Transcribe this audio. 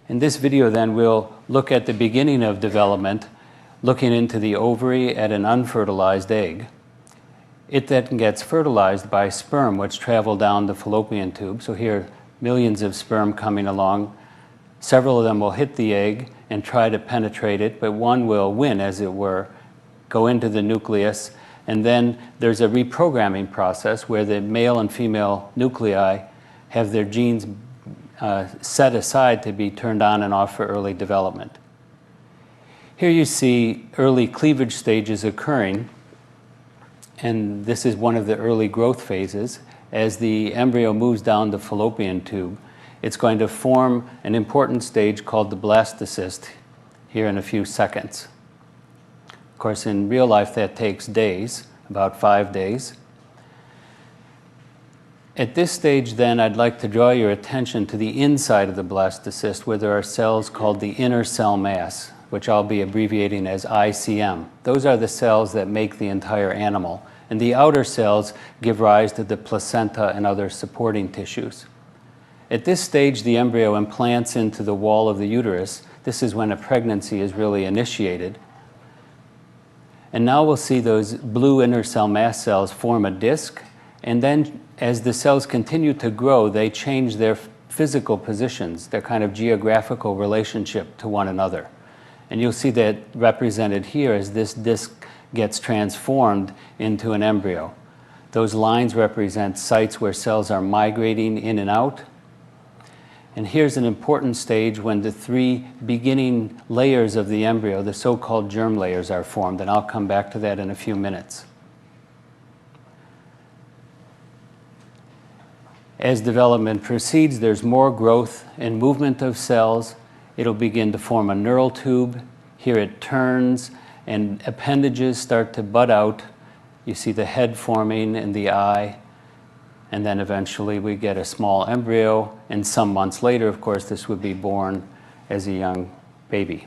In this video then we'll look at the beginning of development, looking into the ovary at an unfertilized egg. It then gets fertilized by sperm which travel down the fallopian tube. So here millions of sperm coming along. Several of them will hit the egg and try to penetrate it, but one will win, as it were, go into the nucleus, and then there's a reprogramming process where the male and female nuclei have their genes set aside to be turned on and off for early development. Here you see early cleavage stages occurring, and this is one of the early growth phases. As the embryo moves down the fallopian tube, it's going to form an important stage called the blastocyst here in a few seconds. Of course, in real life that takes days, about 5 days. At this stage then, I'd like to draw your attention to the inside of the blastocyst, where there are cells called the inner cell mass, which I'll be abbreviating as ICM. Those are the cells that make the entire animal, and the outer cells give rise to the placenta and other supporting tissues. At this stage, the embryo implants into the wall of the uterus. This is when a pregnancy is really initiated. And now we'll see those blue inner cell mass cells form a disc, and then as the cells continue to grow, they change their physical positions, their kind of geographical relationship to one another. And you'll see that represented here as this disc gets transformed into an embryo. Those lines represent sites where cells are migrating in and out. And here's an important stage when the 3 beginning layers of the embryo, the so-called germ layers, are formed, and I'll come back to that in a few minutes. As development proceeds, there's more growth and movement of cells. It'll begin to form a neural tube. Here it turns, and appendages start to bud out. You see the head forming and the eye. And then eventually we get a small embryo, and some months later, of course, this would be born as a young baby.